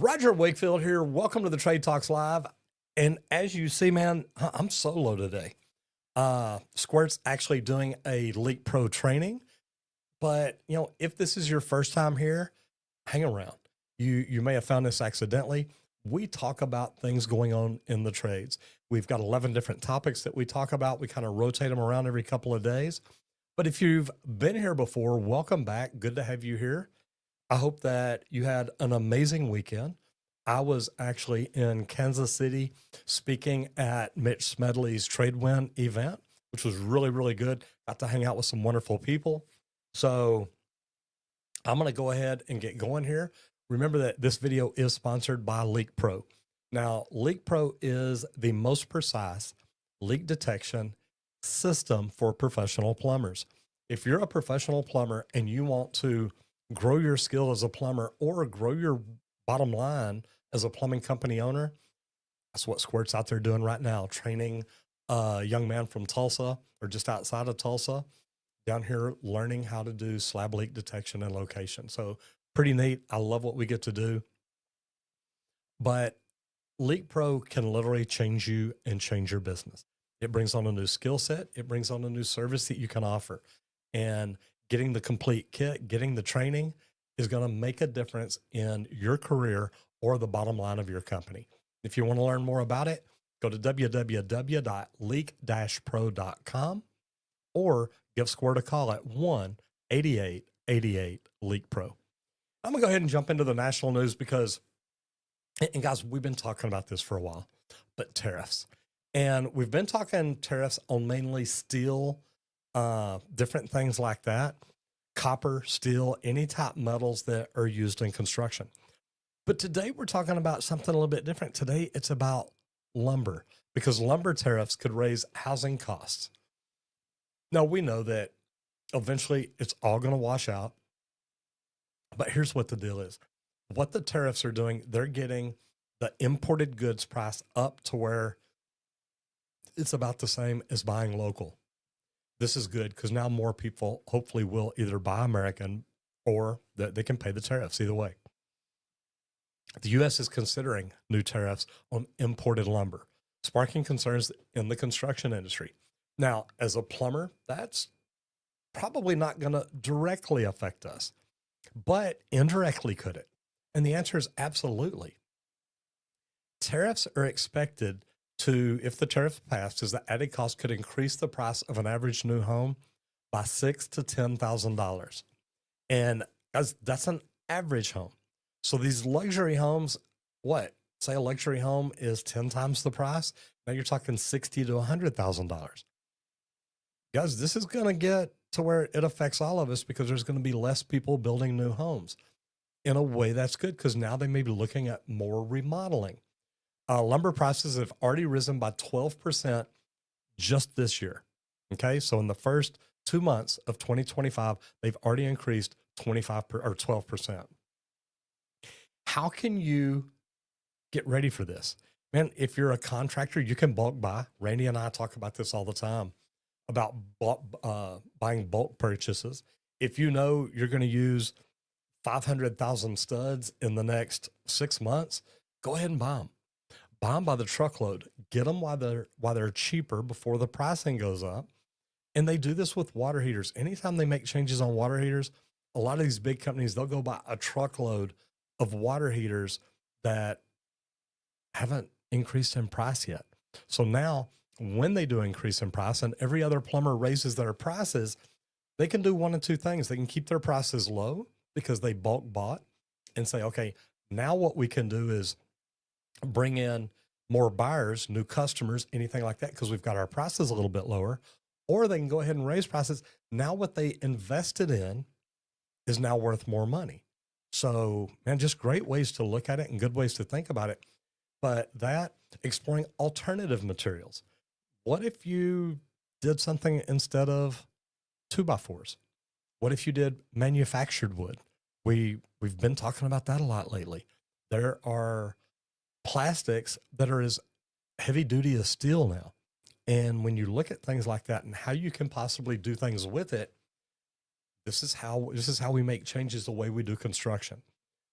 Roger Wakefield here. Welcome to the Trade Talks Live. And as you see, man, I'm solo today. Squirt's actually doing a Leak Pro training, but if this is your first time here, hang around. You may have found this accidentally. We talk about things going on in the trades. We've got 11 different topics that we talk about. We kind of rotate them around every couple of days. But if you've been here before, welcome back. Good to have you here. I hope that you had an amazing weekend. I was actually in Kansas City speaking at Mitch Smedley's TradeWin event, which was really, really good. Got to hang out with some wonderful people. So I'm going to go ahead and get going here. Remember that this video is sponsored by Leak Pro. Now, Leak Pro is the most precise leak detection system for professional plumbers. If you're a professional plumber and you want to grow your skill as a plumber or grow your bottom line as a plumbing company owner, that's what Squirt's out there doing right now, training a young man from Tulsa or just outside of Tulsa down here learning how to do slab leak detection and location. So pretty neat. I love what we get to do. But Leak Pro can literally change you and change your business. It brings on a new skill set. It brings on a new service that you can offer. And getting the complete kit, getting the training is going to make a difference in your career or the bottom line of your company. If you want to learn more about it, go to www.leak-pro.com or give Squirt a call at 1-8888-LEAK-PRO. I'm going to go ahead and jump into the national news because, and guys, we've been talking about this for a while, but tariffs. And we've been talking tariffs on mainly steel, different things like that, copper, steel, any type metals that are used in construction. But today we're talking about something a little bit different. Today it's about lumber, because lumber tariffs could raise housing costs. Now we know that eventually it's all going to wash out, but here's what the deal is. What the tariffs are doing, they're getting the imported goods price up to where it's about the same as buying local. This is good because now more people hopefully will either buy American or that they can pay the tariffs either way. The U.S. is considering new tariffs on imported lumber, sparking concerns in the construction industry. Now, as a plumber, that's probably not going to directly affect us, but indirectly could it? And the answer is absolutely. Tariffs are expected to, if the tariff passes, the added cost could increase the price of an average new home by $6,000 to $10,000. And that's an average home. So these luxury homes, say a luxury home is 10 times the price. Now you're talking $60,000 to $100,000. Guys, this is going to get to where it affects all of us because there's going to be less people building new homes. In a way, that's good because now they may be looking at more remodeling. Lumber prices have already risen by 12% just this year. Okay, so in the first 2 months of 2025, they've already increased 12%. How can you get ready for this? Man, if you're a contractor, you can bulk buy. Randy and I talk about this all the time about buying bulk purchases. If you know you're going to use 500,000 studs in the next 6 months, go ahead and buy them. Buy them by the truckload. Get them while they're cheaper before the pricing goes up. And they do this with water heaters. Anytime they make changes on water heaters, a lot of these big companies, they'll go buy a truckload of water heaters that haven't increased in price yet. So now when they do increase in price and every other plumber raises their prices, they can do one of two things. They can keep their prices low because they bulk bought and say, okay, now what we can do is bring in more buyers, new customers, anything like that, because we've got our prices a little bit lower, or they can go ahead and raise prices. Now what they invested in is now worth more money. So, man, just great ways to look at it and good ways to think about it. But that, exploring alternative materials. What if you did something instead of 2x4s? What if you did manufactured wood? We've been talking about that a lot lately. There are plastics that are as heavy duty as steel now. And when you look at things like that and how you can possibly do things with it, this is how we make changes the way we do construction.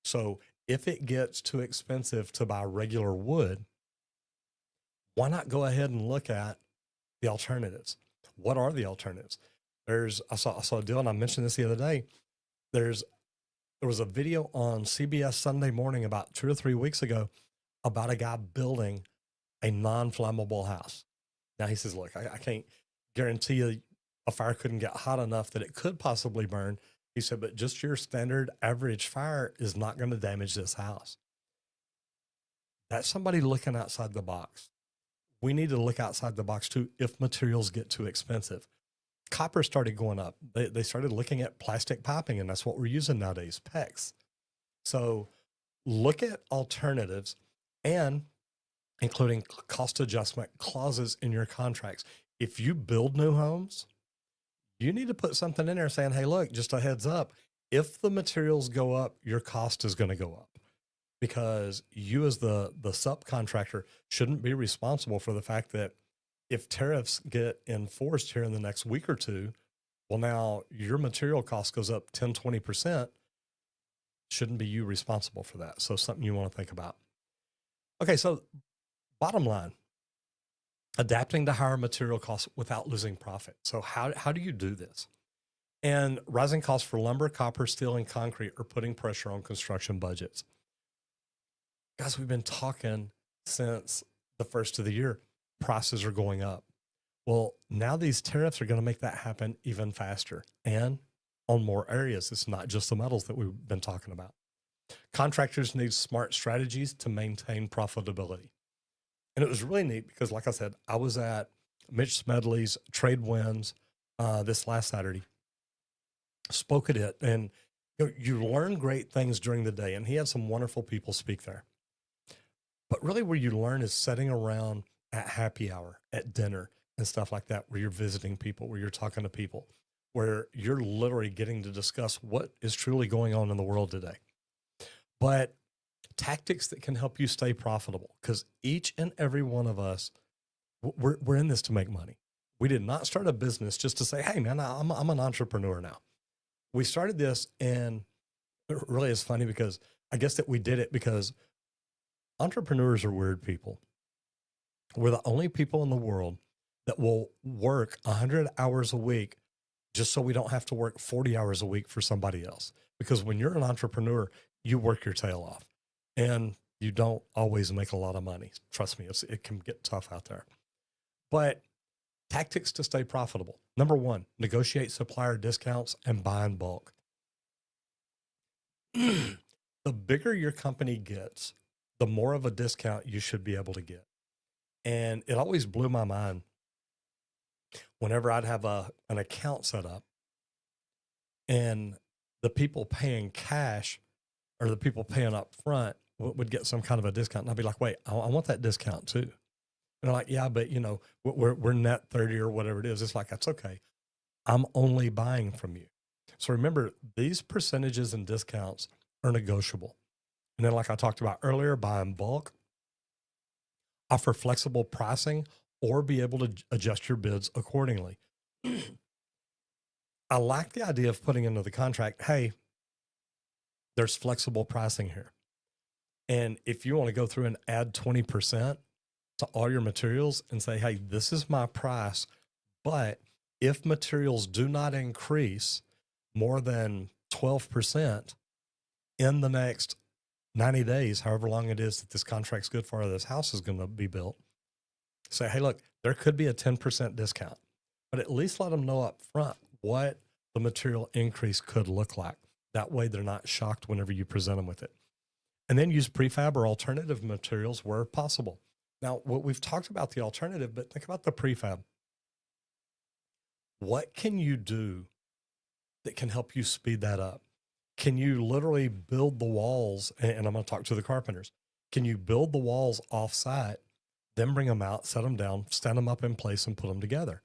So if it gets too expensive to buy regular wood, why not go ahead and look at the alternatives? What are the alternatives? I saw a deal, and I mentioned this the other day. There was a video on CBS Sunday Morning about 2 or 3 weeks ago about a guy building a non-flammable house. Now he says, look, I can't guarantee you a fire couldn't get hot enough that it could possibly burn. He said, but just your standard average fire is not going to damage this house. That's somebody looking outside the box. We need to look outside the box too if materials get too expensive. Copper started going up. They started looking at plastic piping, and that's what we're using nowadays, PEX. So look at alternatives and including cost adjustment clauses in your contracts. If you build new homes, you need to put something in there saying, hey, look, just a heads up, if the materials go up, your cost is going to go up, because you as the subcontractor shouldn't be responsible for the fact that if tariffs get enforced here in the next week or two, well, now your material cost goes up 10, 20%. Shouldn't be you responsible for that. So something you want to think about. Okay, so bottom line, adapting to higher material costs without losing profit. So how do you do this? And rising costs for lumber, copper, steel, and concrete are putting pressure on construction budgets. Guys, we've been talking since the first of the year. Prices are going up. Well, now these tariffs are going to make that happen even faster and on more areas. It's not just the metals that we've been talking about. Contractors need smart strategies to maintain profitability. And it was really neat because, like I said, I was at Mitch Smedley's Trade Winds this last Saturday, spoke at it, and you learn great things during the day. And he had some wonderful people speak there. But really where you learn is sitting around at happy hour, at dinner and stuff like that, where you're visiting people, where you're talking to people, where you're literally getting to discuss what is truly going on in the world today. But tactics that can help you stay profitable, because each and every one of us, we're in this to make money. We did not start a business just to say, hey man, I'm an entrepreneur now. We started this, and it really is funny because I guess that we did it because entrepreneurs are weird people. We're the only people in the world that will work 100 hours a week just so we don't have to work 40 hours a week for somebody else. Because when you're an entrepreneur, you work your tail off and you don't always make a lot of money. Trust me, it can get tough out there. But tactics to stay profitable. Number one, negotiate supplier discounts and buy in bulk. The bigger your company gets, the more of a discount you should be able to get. And it always blew my mind whenever I'd have an account set up and the people paying cash or the people paying up front would get some kind of a discount. And I'd be like, wait, I want that discount too. And they're like, yeah, but we're net 30 or whatever it is. It's like, that's okay. I'm only buying from you. So remember, these percentages and discounts are negotiable. And then like I talked about earlier, buy in bulk, offer flexible pricing, or be able to adjust your bids accordingly. I like the idea of putting into the contract, hey, there's flexible pricing here. And if you want to go through and add 20% to all your materials and say, hey, this is my price, but if materials do not increase more than 12% in the next 90 days, however long it is that this contract's good for, or this house is going to be built, say, hey, look, there could be a 10% discount, but at least let them know up front what the material increase could look like. That way they're not shocked whenever you present them with it. And then use prefab or alternative materials where possible. Now, we've talked about the alternative, but think about the prefab. What can you do that can help you speed that up? Can you literally build the walls? And I'm going to talk to the carpenters. Can you build the walls off-site, then bring them out, set them down, stand them up in place, and put them together?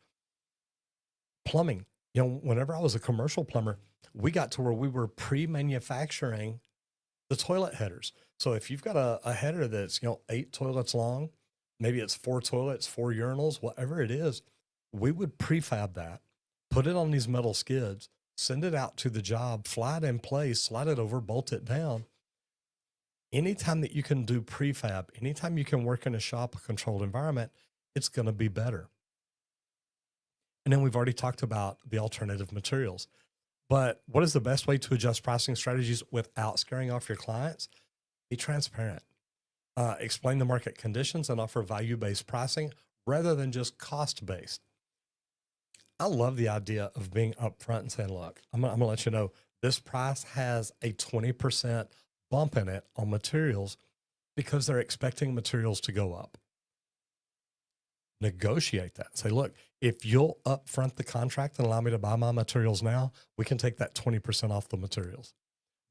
Plumbing. Whenever I was a commercial plumber, we got to where we were pre-manufacturing the toilet headers. So if you've got a header that's 8 toilets long, maybe it's 4 toilets, 4 urinals, whatever it is, we would prefab that, put it on these metal skids, send it out to the job, fly it in place, slide it over, bolt it down. Anytime that you can do prefab, anytime you can work in a shop, a controlled environment, it's going to be better. And then we've already talked about the alternative materials. But what is the best way to adjust pricing strategies without scaring off your clients? Be transparent. Explain the market conditions and offer value-based pricing rather than just cost-based. I love the idea of being upfront and saying, look, I'm gonna let you know this price has a 20% bump in it on materials because they're expecting materials to go up. Negotiate that. Say, look, if you'll upfront the contract and allow me to buy my materials now, we can take that 20% off the materials.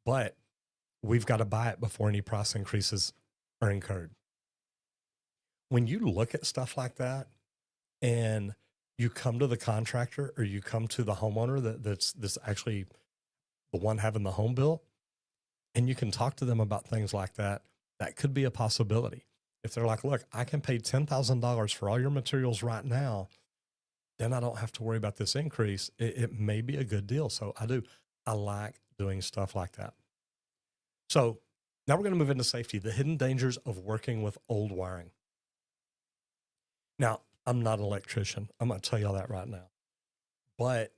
But we've got to buy it before any price increases are incurred. When you look at stuff like that and you come to the contractor or you come to the homeowner that's actually the one having the home built, and you can talk to them about things like that, that could be a possibility. If they're like, look, I can pay $10,000 for all your materials right now, then I don't have to worry about this increase. It may be a good deal. So I like doing stuff like that. So now we're going to move into safety, the hidden dangers of working with old wiring. Now, I'm not an electrician. I'm going to tell you all that right now. But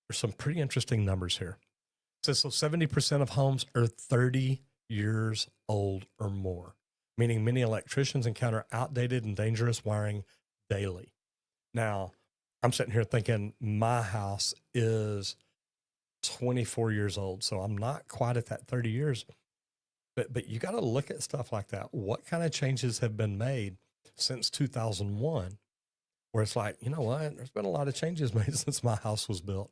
there's some pretty interesting numbers here. It says so 70% of homes are 30 years old or more, meaning many electricians encounter outdated and dangerous wiring daily. Now, I'm sitting here thinking my house is 24 years old, so I'm not quite at that 30 years. But you got to look at stuff like that. What kind of changes have been made since 2001, where it's like, you know what? There's been a lot of changes made since my house was built.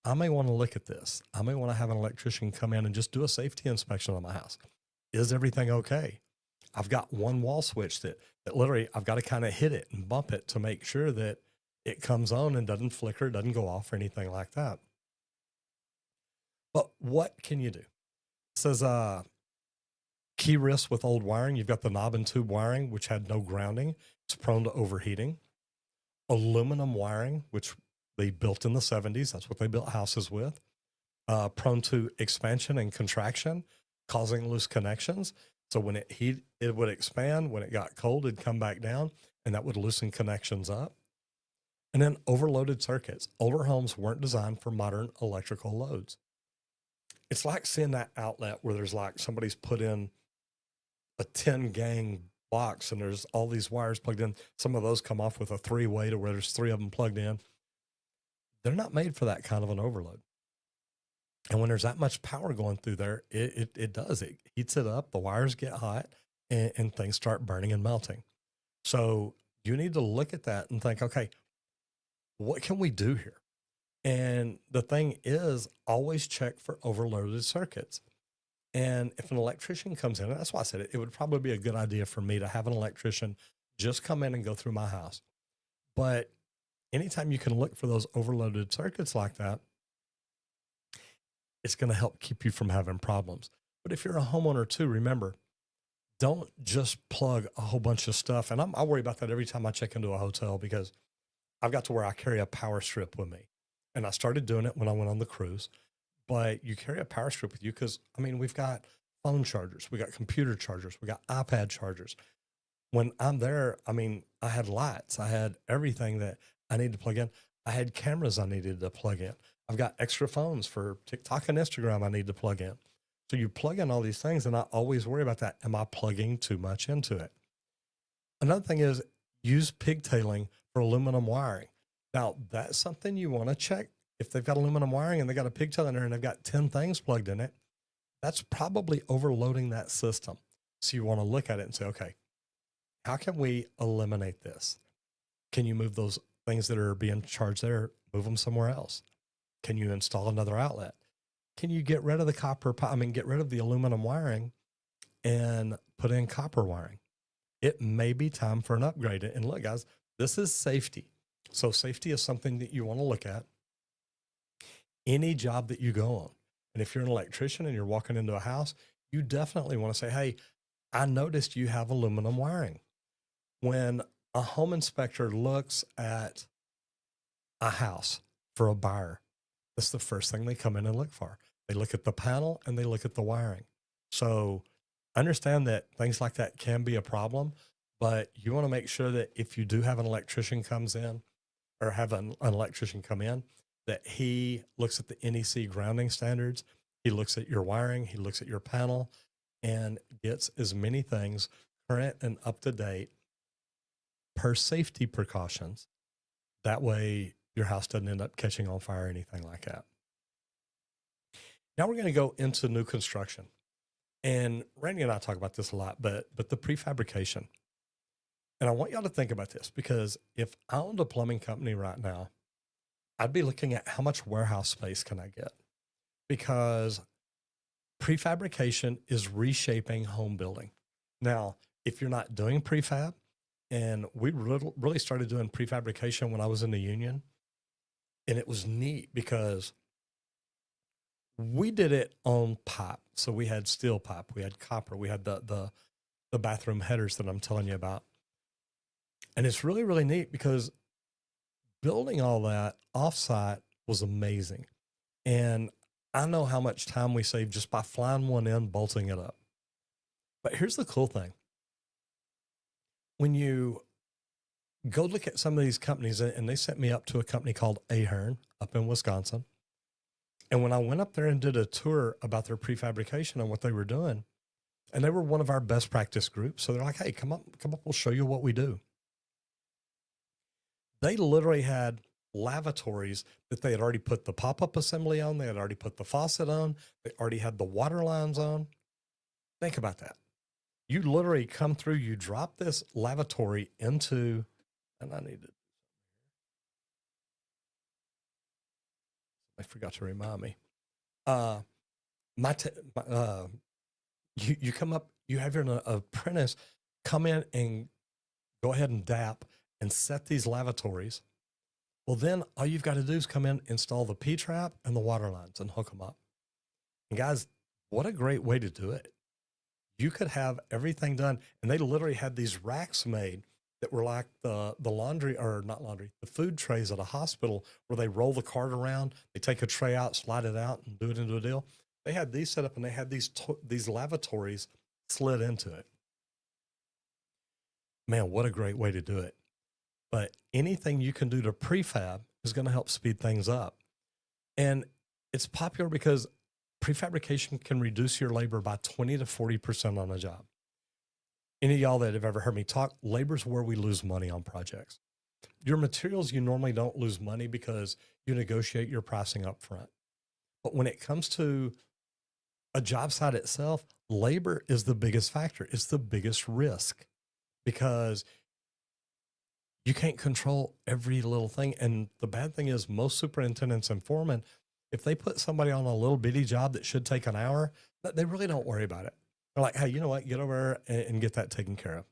I may want to look at this. I may want to have an electrician come in and just do a safety inspection on my house. Is everything okay? I've got one wall switch that literally I've got to kind of hit it and bump it to make sure that it comes on and doesn't flicker, doesn't go off or anything like that. But what can you do? It says, key risks with old wiring. You've got the knob and tube wiring, which had no grounding. It's prone to overheating. Aluminum wiring, which they built in the 70s. That's what they built houses with. Prone to expansion and contraction, causing loose connections. So when it heat, it would expand. When it got cold, it'd come back down, and that would loosen connections up. And then overloaded circuits. Older homes weren't designed for modern electrical loads. It's like seeing that outlet where there's like somebody's put in a 10 gang box and there's all these wires plugged in. Some of those come off with a 3-way to where there's 3 of them plugged in. They're not made for that kind of an overload. And when there's that much power going through there, it does. It heats it up, the wires get hot, and things start burning and melting. So you need to look at that and think, okay, what can we do here? And the thing is, always check for overloaded circuits. And if an electrician comes in, and that's why I said it would probably be a good idea for me to have an electrician just come in and go through my house. But anytime you can look for those overloaded circuits like that, it's going to help keep you from having problems. But if you're a homeowner too, remember, don't just plug a whole bunch of stuff. And I worry about that every time I check into a hotel because I've got to where I carry a power strip with me. And I started doing it when I went on the cruise. But you carry a power strip with you because, I mean, we've got phone chargers, we got computer chargers, we got iPad chargers. When I'm there, I mean, I had lights, I had everything that I needed to plug in. I had cameras I needed to plug in. I've got extra phones for TikTok and Instagram I need to plug in. So you plug in all these things, and I always worry about that. Am I plugging too much into it? Another thing is use pigtailing for aluminum wiring. Now, that's something you want to check. If they've got aluminum wiring and they got a pigtail in there and they've got 10 things plugged in it, that's probably overloading that system. So you want to look at it and say, okay, how can we eliminate this? Can you move those things that are being charged there, move them somewhere else? Can you install another outlet? Can you get rid of the get rid of the aluminum wiring and put in copper wiring? It may be time for an upgrade. And look, guys, this is safety. So safety is something that you want to look at. Any job that you go on. And if you're an electrician and you're walking into a house, you definitely want to say, hey, I noticed you have aluminum wiring. When a home inspector looks at a house for a buyer, that's the first thing they come in and look for. They look at the panel and they look at the wiring. So I understand that things like that can be a problem, but you want to make sure that if you do have an electrician comes in or have an electrician come in, that he looks at the NEC grounding standards, he looks at your wiring, he looks at your panel, and gets as many things current and up to date per safety precautions. That way, your house doesn't end up catching on fire or anything like that. Now we're going to go into new construction. And Randy and I talk about this a lot, but the prefabrication. And I want y'all to think about this because if I owned a plumbing company right now, I'd be looking at how much warehouse space can I get? Because prefabrication is reshaping home building. Now, if you're not doing prefab, and we really started doing prefabrication when I was in the union, and it was neat because we did it on pipe. So we had steel pipe, we had copper, we had the bathroom headers that I'm telling you about. And it's really, really neat because building all that offsite was amazing. And I know how much time we saved just by flying one in, bolting it up. But here's the cool thing. When you go look at some of these companies, and they sent me up to a company called Ahern up in Wisconsin. And when I went up there and did a tour about their prefabrication and what they were doing, and they were one of our best practice groups. So they're like, hey, come up, we'll show you what we do. They literally had lavatories that they had already put the pop-up assembly on. They had already put the faucet on. They already had the water lines on. Think about that. You literally come through, you drop this lavatory into, and I forgot to remind me. You come up, you have your apprentice come in and go ahead and DAP and set these lavatories. Well, then all you've got to do is come in, install the P-trap and the water lines and hook them up. And guys, what a great way to do it. You could have everything done. And they literally had these racks made that were like the laundry, or not laundry, the food trays at a hospital where they roll the cart around, they take a tray out, slide it out, and do it into a deal. They had these set up, and they had these lavatories slid into it. Man, what a great way to do it. But anything you can do to prefab is going to help speed things up. And it's popular because prefabrication can reduce your labor by 20 to 40% on a job. Any of y'all that have ever heard me talk, labor is where we lose money on projects. Your materials, you normally don't lose money because you negotiate your pricing up front. But when it comes to a job site itself, labor is the biggest factor. It's the biggest risk because you can't control every little thing. And the bad thing is most superintendents and foremen, if they put somebody on a little bitty job that should take an hour, they really don't worry about it. They're like, hey, you know what? Get over and get that taken care of.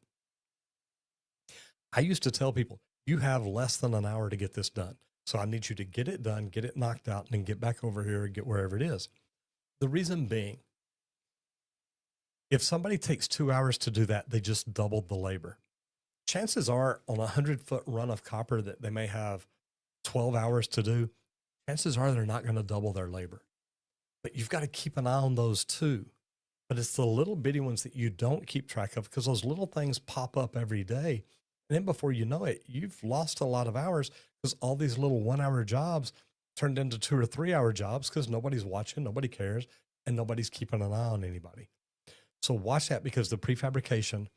I used to tell people, you have less than an hour to get this done. So I need you to get it done, get it knocked out, and then get back over here and get wherever it is. The reason being, if somebody takes 2 hours to do that, they just doubled the labor. Chances are on a 100-foot run of copper that they may have 12 hours to do, chances are they're not going to double their labor. But you've got to keep an eye on those too. But it's the little bitty ones that you don't keep track of because those little things pop up every day. And then before you know it, you've lost a lot of hours because all these little 1 hour jobs turned into 2 or 3 hour jobs because nobody's watching, nobody cares, and nobody's keeping an eye on anybody. So watch that because the prefabrication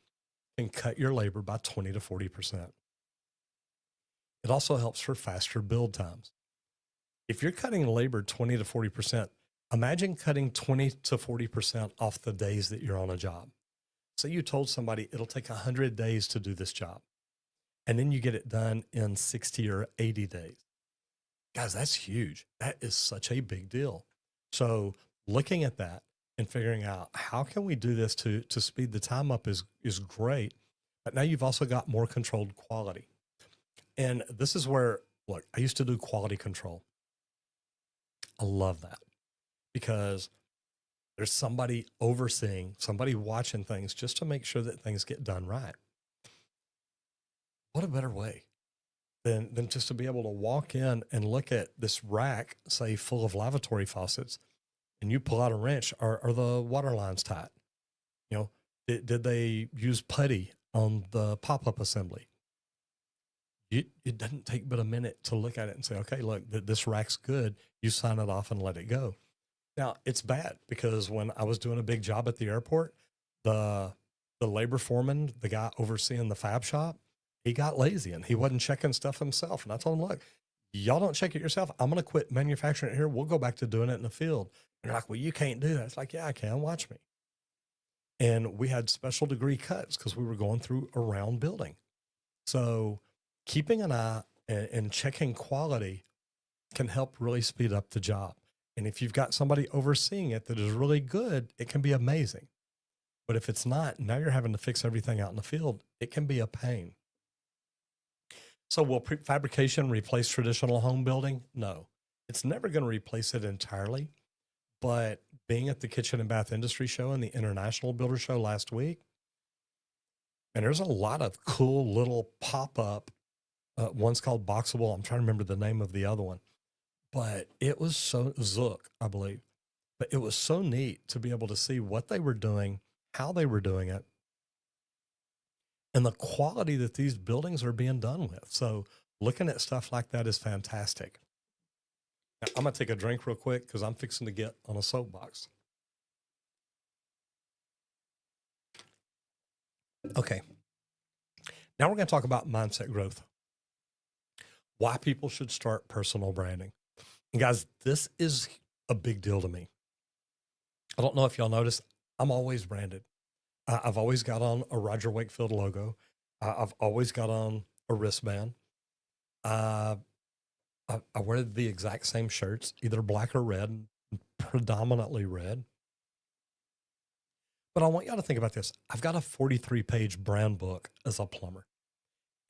can cut your labor by 20 to 40%. It also helps for faster build times. If you're cutting labor 20 to 40%, imagine cutting 20 to 40% off the days that you're on a job. Say you told somebody it'll take 100 days to do this job, and then you get it done in 60 or 80 days. Guys, that's huge. That is such a big deal. So looking at that and figuring out how can we do this to speed the time up is great. But now you've also got more controlled quality. And this is where, look, I used to do quality control. I love that because there's somebody overseeing, somebody watching things just to make sure that things get done right. What a better way than just to be able to walk in and look at this rack, say full of lavatory faucets, and you pull out a wrench, are the water lines tight? You know, did they use putty on the pop-up assembly? It doesn't take but a minute to look at it and say, okay, look, this rack's good. You sign it off and let it go. Now it's bad because when I was doing a big job at the airport, the the labor foreman, the guy overseeing the fab shop, he got lazy and he wasn't checking stuff himself. And I told him, look, y'all don't check it yourself. I'm going to quit manufacturing it here. We'll go back to doing it in the field. And they're like, well, you can't do that. It's like, yeah, I can. Watch me. And we had special degree cuts because we were going through a round building. So keeping an eye and checking quality can help really speed up the job. And if you've got somebody overseeing it that is really good, it can be amazing. But if it's not, now you're having to fix everything out in the field. It can be a pain. So will prefabrication replace traditional home building? No, it's never going to replace it entirely. But being at the Kitchen and Bath Industry Show and the International Builder Show last week, and there's a lot of cool little pop-up. One's called Boxable. I'm trying to remember the name of the other one, but it was so Zook, I believe. But it was so neat to be able to see what they were doing, how they were doing it, and the quality that these buildings are being done with. So looking at stuff like that is fantastic. Now, I'm going to take a drink real quick because I'm fixing to get on a soapbox. Okay. Now we're going to talk about mindset growth. Why people should start personal branding. And guys, this is a big deal to me. I don't know if y'all noticed, I'm always branded. I've always got on a Roger Wakefield logo. I've always got on a wristband. I wear the exact same shirts, either black or red, predominantly red. But I want y'all to think about this. I've got a 43-page brand book as a plumber.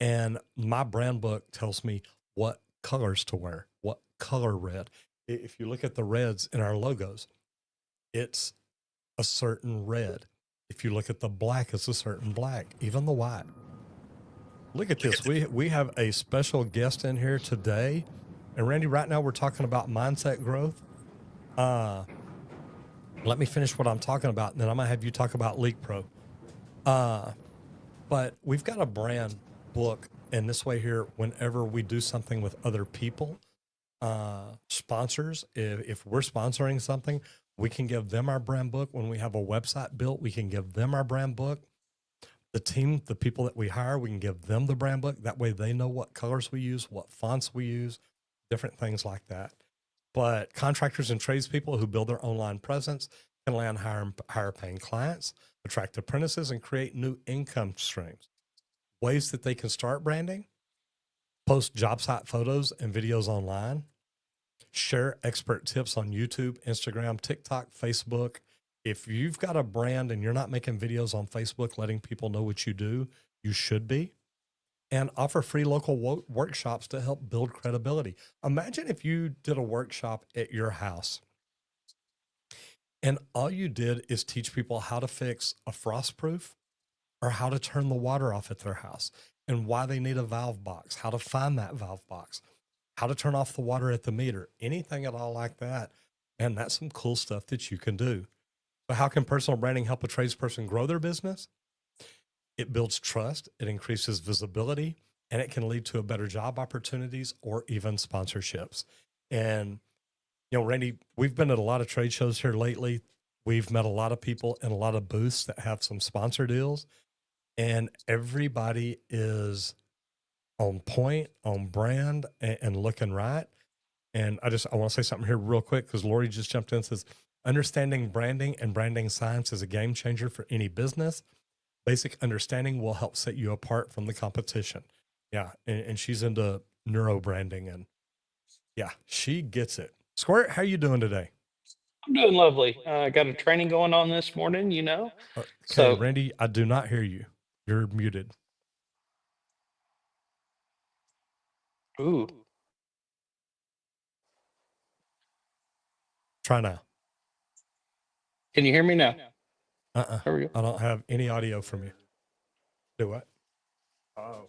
And my brand book tells me what colors to wear, what color red. If you look at the reds in our logos, it's a certain red. If you look at the black, it's a certain black, even the white. Look at this. We have a special guest in here today. And Randy, right now we're talking about mindset growth. Let me finish what I'm talking about, and then I'm going to have you talk about Leak Pro. But we've got a brand book, and this way here, whenever we do something with other people, sponsors, if we're sponsoring something, we can give them our brand book. When we have a website built, we can give them our brand book. The team, the people that we hire, we can give them the brand book. That way they know what colors we use, what fonts we use, different things like that. But contractors and tradespeople who build their online presence can land higher paying clients, attract apprentices, and create new income streams. Ways that they can start branding: post job site photos and videos online, share expert tips on YouTube, Instagram, TikTok, Facebook. If you've got a brand and you're not making videos on Facebook letting people know what you do, you should be. And offer free local workshops to help build credibility. Imagine if you did a workshop at your house and all you did is teach people how to fix a frost proof or how to turn the water off at their house and why they need a valve box, how to find that valve box, how to turn off the water at the meter, anything at all like that. And that's some cool stuff that you can do. So how can personal branding help a tradesperson grow their business? It builds trust, it increases visibility, and it can lead to a better job opportunities or even sponsorships. And, you know, Randy, we've been at a lot of trade shows here lately. We've met a lot of people in a lot of booths that have some sponsor deals, and everybody is on point, on brand, and looking right. And I want to say something here real quick because Lori just jumped in and says, understanding branding and branding science is a game changer for any business. Basic understanding will help set you apart from the competition. Yeah. And she's into neuro branding, and yeah, she gets it. Squirt, how you doing today? I'm doing lovely. I got a training going on this morning, you know. Okay, So, Randy, I do not hear you. You're muted. ooh, Try now. can you hear me now? Uh-uh. There we go. I don't have any audio from you. Do what? Oh.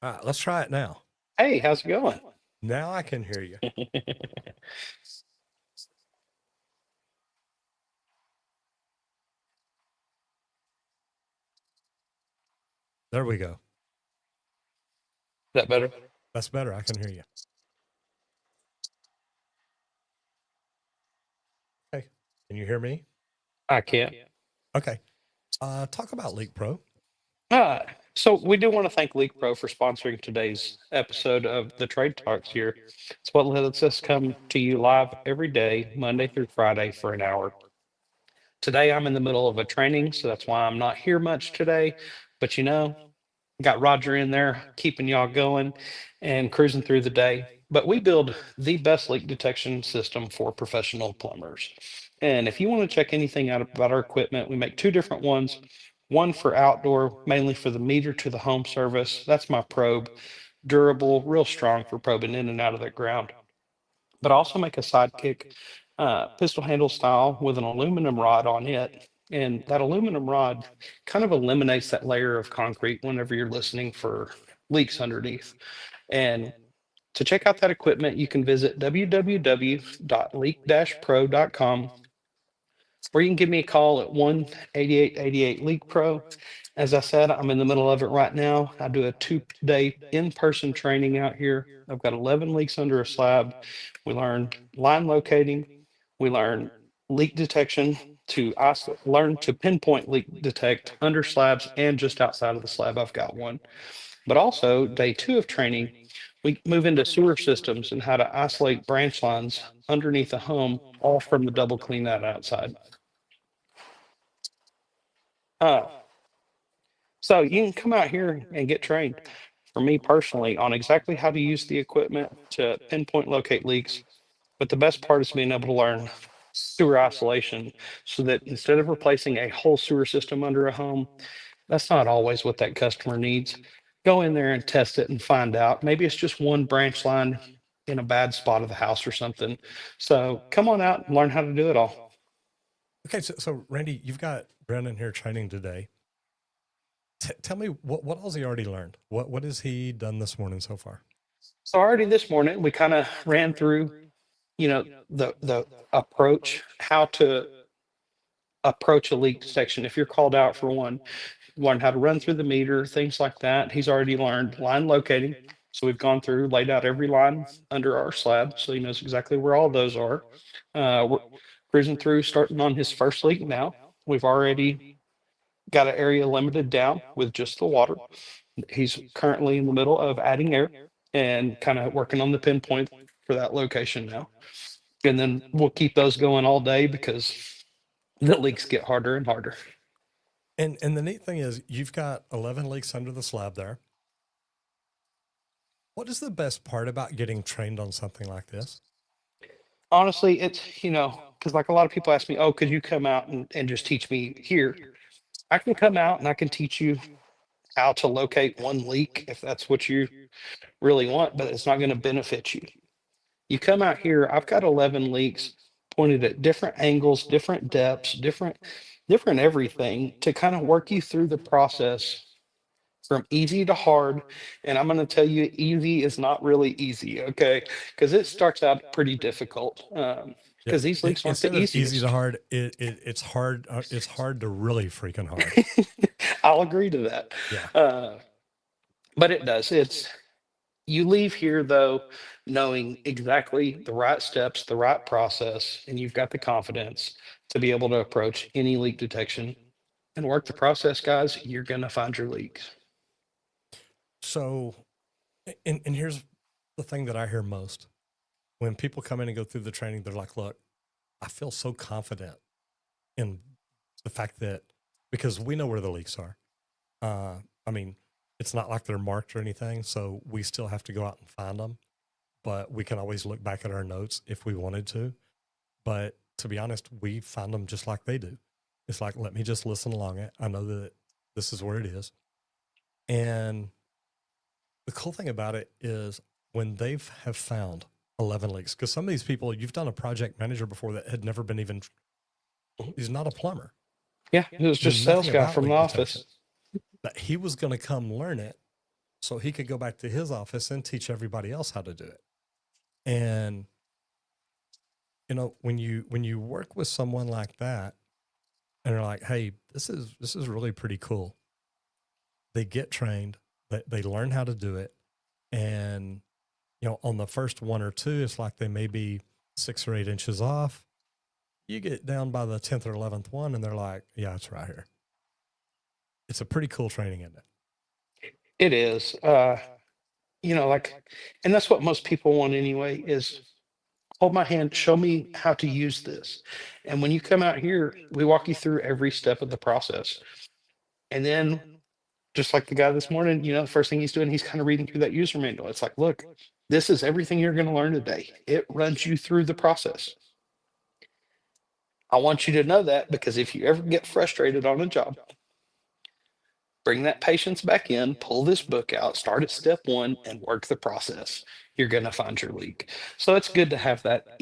All right, let's try it now. Hey, how's it going? Now I can hear you. Is There we go. that better? That's better. I can hear you. Okay. Can you hear me? I can't. Okay. Talk about Leak Pro. Uh, so we do want to thank Leak Pro for sponsoring today's episode of the Trade Talks here. It's what lets us come to you live every day, Monday through Friday for an hour. Today I'm in the middle of a training, so that's why I'm not here much today. But got Roger in there keeping y'all going and cruising through the day. But we build the best leak detection system for professional plumbers. And if you want to check anything out about our equipment, we make two different ones. One for outdoor, mainly for the meter to the home service. That's my probe, durable, real strong for probing in and out of the ground. But I also make a sidekick pistol handle style with an aluminum rod on it. And that aluminum rod kind of eliminates that layer of concrete whenever you're listening for leaks underneath. And to check out that equipment, you can visit www.leak-pro.com, or you can give me a call at 1-8888 Leak Pro. As I said, I'm in the middle of it right now. I do a 2-day in-person training out here. I've got 11 leaks under a slab. We learn line locating. We learn leak detection learn to pinpoint leak detect under slabs and just outside of the slab. I've got one. But also day 2 of training, we move into sewer systems and how to isolate branch lines underneath a home, all from the double clean that outside. Uh, so you can come out here and get trained for me personally on exactly how to use the equipment to pinpoint locate leaks. But the best part is being able to learn sewer isolation so that instead of replacing a whole sewer system under a home, that's not always what that customer needs. Go in there and test it and find out. Maybe it's just one branch line in a bad spot of the house or something. So come on out and learn how to do it all. Okay. So Randy, you've got Brennan here training today. Tell me what else he already learned. What has he done this morning so far? So already this morning, we kind of ran through, the approach, how to approach a leak detection. If you're called out for one, learn how to run through the meter, things like that. He's already learned line locating. So we've gone through, laid out every line under our slab, so he knows exactly where all those are. We're cruising through, starting on his first leak now. We've already got an area limited down with just the water. He's currently in the middle of adding air and kind of working on the pinpoint for that location now. And then we'll keep those going all day because the leaks get harder and harder. And the neat thing is you've got 11 leaks under the slab there. What is the best part about getting trained on something like this? Honestly, it's, because like a lot of people ask me, oh, could you come out and just teach me here? I can come out and I can teach you how to locate one leak if that's what you really want, but it's not going to benefit you. You come out here, I've got 11 leaks pointed at different angles, different depths, different everything to kind of work you through the process from easy to hard. And I'm going to tell you, easy is not really easy, okay? Because it starts out pretty difficult. Yeah. Because these leaks aren't the Instead of easy easiest. to hard, it's hard. It's hard to really freaking hard. I'll agree to that. Yeah. But it does. You leave here though, knowing exactly the right steps, the right process, and you've got the confidence to be able to approach any leak detection and work the process, guys. You're gonna find your leaks. So, and here's the thing that I hear most when people come in and go through the training, they're like, look, I feel so confident in the fact that because we know where the leaks are. I mean, it's not like they're marked or anything, so we still have to go out and find them, but we can always look back at our notes if we wanted to. But to be honest, we find them just like they do. It's like, let me just listen along it. I know that this is where it is. And the cool thing about it is when have found 11 leaks, because some of these people, you've done a project manager before that had never been even, he's not a plumber. Yeah, it was just Knew sales nothing guy about from the leak office. detection. But he was going to come learn it so he could go back to his office and teach everybody else how to do it. And when you work with someone like that and they're like, hey, this is really pretty cool. They get trained, they learn how to do it. And, on the first one or two, it's like they may be 6 or 8 inches off. You get down by the 10th or 11th one and they're like, yeah, it's right here. It's a pretty cool training, isn't it? It is. Like, and that's what most people want anyway, is hold my hand, show me how to use this. And when you come out here, we walk you through every step of the process. And then, just like the guy this morning, the first thing he's doing, he's kind of reading through that user manual. It's like, look, this is everything you're going to learn today. It runs you through the process. I want you to know that, because if you ever get frustrated on a job, bring that patience back in, pull this book out, start at step one, and work the process. You're going to find your leak. So it's good to have that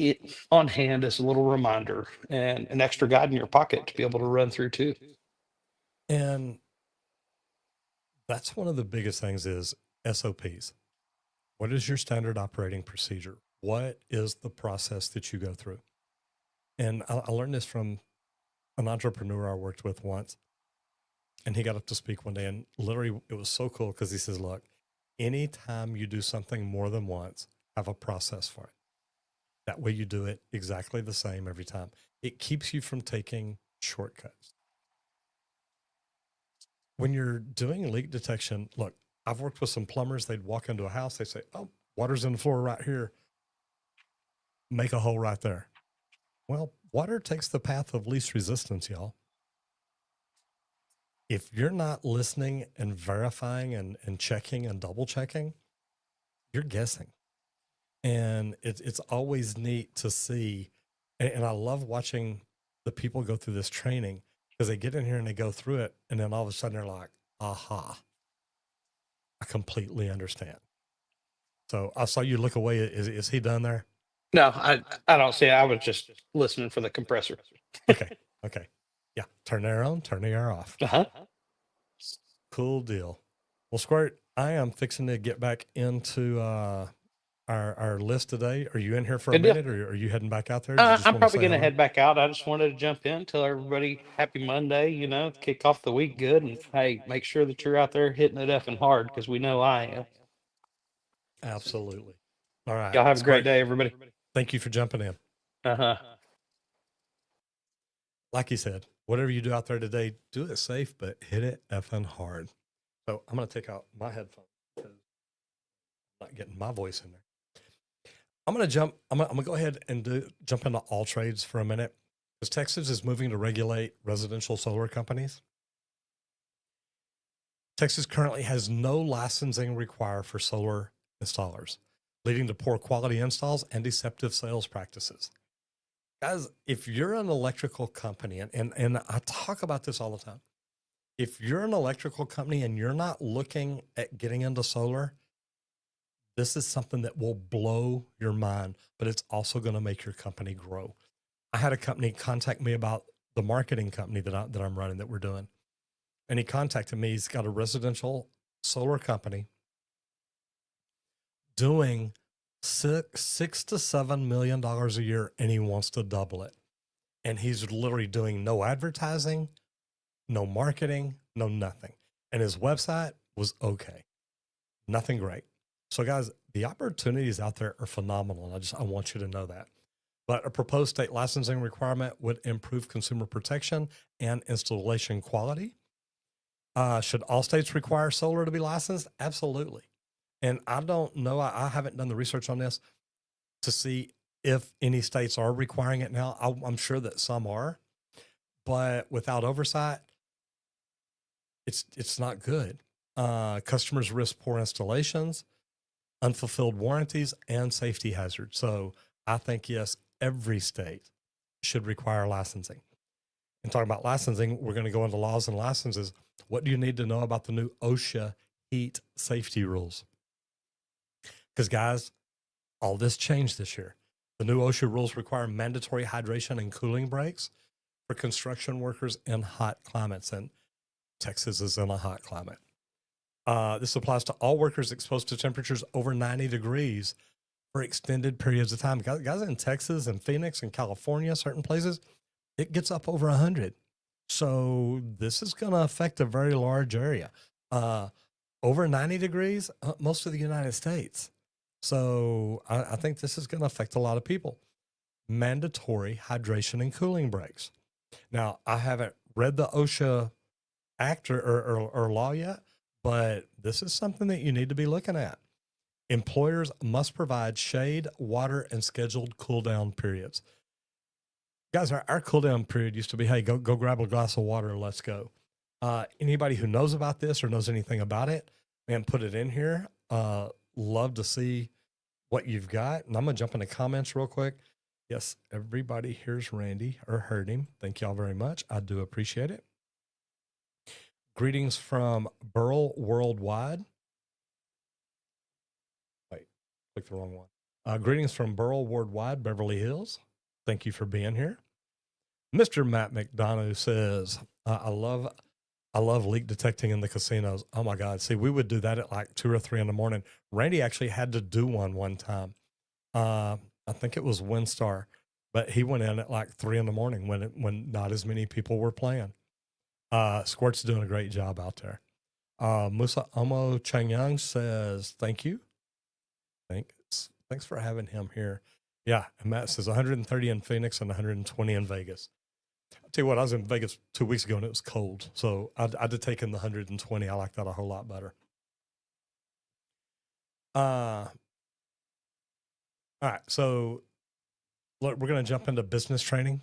on hand as a little reminder and an extra guide in your pocket to be able to run through too. And that's one of the biggest things is SOPs. What is your standard operating procedure? What is the process that you go through? And I learned this from an entrepreneur I worked with once. And he got up to speak one day, and literally it was so cool because he says, look, anytime you do something more than once, have a process for it. That way you do it exactly the same every time. It keeps you from taking shortcuts. When you're doing leak detection, look, I've worked with some plumbers. They'd walk into a house. They say, oh, water's in the floor right here. Make a hole right there. Well, water takes the path of least resistance, y'all. If you're not listening and verifying and checking and double checking, you're guessing. And it's always neat to see. And I love watching the people go through this training, because they get in here and they go through it. And then all of a sudden they're like, aha, I completely understand. So I saw you look away. Is he done there? No, I don't see it. I was just listening for the compressor. Okay. Okay. Yeah. Turn the air on, turn the air off. Uh-huh. Cool deal. Well, Squirt, I am fixing to get back into our list today. Are you in here for a Good deal. minute, or are you heading back out there? Do you just I'm wanna probably say going to hello? head back out. I just wanted to jump in, tell everybody happy Monday, kick off the week good. And hey, make sure that you're out there hitting it effing hard, because we know I am. Absolutely. All right. Y'all have a great Squirt, day, everybody. thank you for jumping in. Uh-huh. Like you said, whatever you do out there today, do it safe, but hit it effing hard. So I'm going to take out my headphones because I'm not getting my voice in there. I'm going to go ahead and jump into all trades for a minute, because Texas is moving to regulate residential solar companies. Texas currently has no licensing required for solar installers, leading to poor quality installs and deceptive sales practices. Guys, if you're an electrical company, and I talk about this all the time, if you're an electrical company and you're not looking at getting into solar, this is something that will blow your mind, but it's also going to make your company grow. I had a company contact me about the marketing company that I'm running, that we're doing. And he contacted me. He's got a residential solar company doing $6 to $7 million a year, and he wants to double it. And he's literally doing no advertising, no marketing, no nothing. And his website was okay. Nothing great. So guys, the opportunities out there are phenomenal. I want you to know that. But a proposed state licensing requirement would improve consumer protection and installation quality. Should all states require solar to be licensed? Absolutely. And I don't know, I haven't done the research on this to see if any states are requiring it now. I'm sure that some are, but without oversight, it's not good. Customers risk poor installations, unfulfilled warranties, and safety hazards. So I think, yes, every state should require licensing. And talking about licensing, we're going to go into laws and licenses. What do you need to know about the new OSHA heat safety rules? Because guys, all this changed this year. The new OSHA rules require mandatory hydration and cooling breaks for construction workers in hot climates. And Texas is in a hot climate. This applies to all workers exposed to temperatures over 90 degrees for extended periods of time. Guys in Texas and Phoenix and California, certain places, it gets up over 100. So this is going to affect a very large area. Over 90 degrees, most of the United States. So I think this is going to affect a lot of people. Mandatory hydration and cooling breaks. Now, I haven't read the OSHA act or law yet, but this is something that you need to be looking at. Employers must provide shade, water, and scheduled cool down periods. Guys, our cool down period used to be, hey, go grab a glass of water and let's go. Anybody who knows about this or knows anything about it, man, put it in here. Love to see what you've got. And I'm going to jump into comments real quick. Yes, everybody here's Randy or heard him. Thank y'all very much. I do appreciate it. Greetings from Burl Worldwide. Wait, clicked the wrong one. Greetings from Burl Worldwide, Beverly Hills. Thank you for being here. Mr. Matt McDonough says, I love leak detecting in the casinos. Oh my God. See, we would do that at like 2 or 3 in the morning. Randy actually had to do one time. I think it was WinStar, but he went in at like 3 in the morning when not as many people were playing. Squirt's doing a great job out there. Musa Omo Changyang says, thank you. Thanks for having him here. Yeah. And Matt says 130 in Phoenix and 120 in Vegas. I'll tell you what, I was in Vegas 2 weeks ago and it was cold. So I'd have taken the 120. I like that a whole lot better. All right. So look, we're going to jump into business training.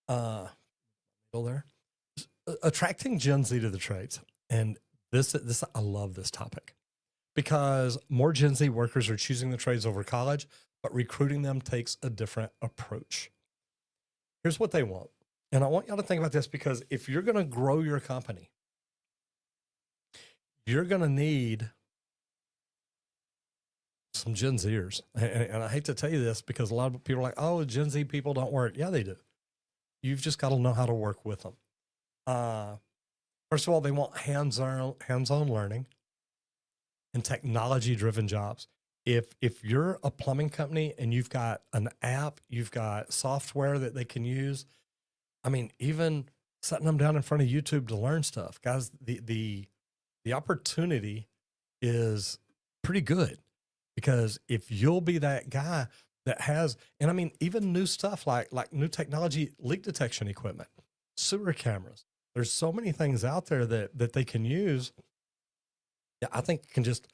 Still there? Attracting Gen Z to the trades. And this, I love this topic because more Gen Z workers are choosing the trades over college, but recruiting them takes a different approach. Here's what they want. And I want y'all to think about this because if you're going to grow your company, you're going to need some Gen Zers. And I hate to tell you this because a lot of people are like, oh, Gen Z people don't work. Yeah, they do. You've just got to know how to work with them. First of all, they want hands-on learning and technology-driven jobs. If you're a plumbing company and you've got an app, you've got software that they can use, I mean, even setting them down in front of YouTube to learn stuff, guys, the opportunity is pretty good because if you'll be that guy that has, and I mean, even new stuff like new technology, leak detection equipment, sewer cameras, there's so many things out there that they can use. Yeah, I think can just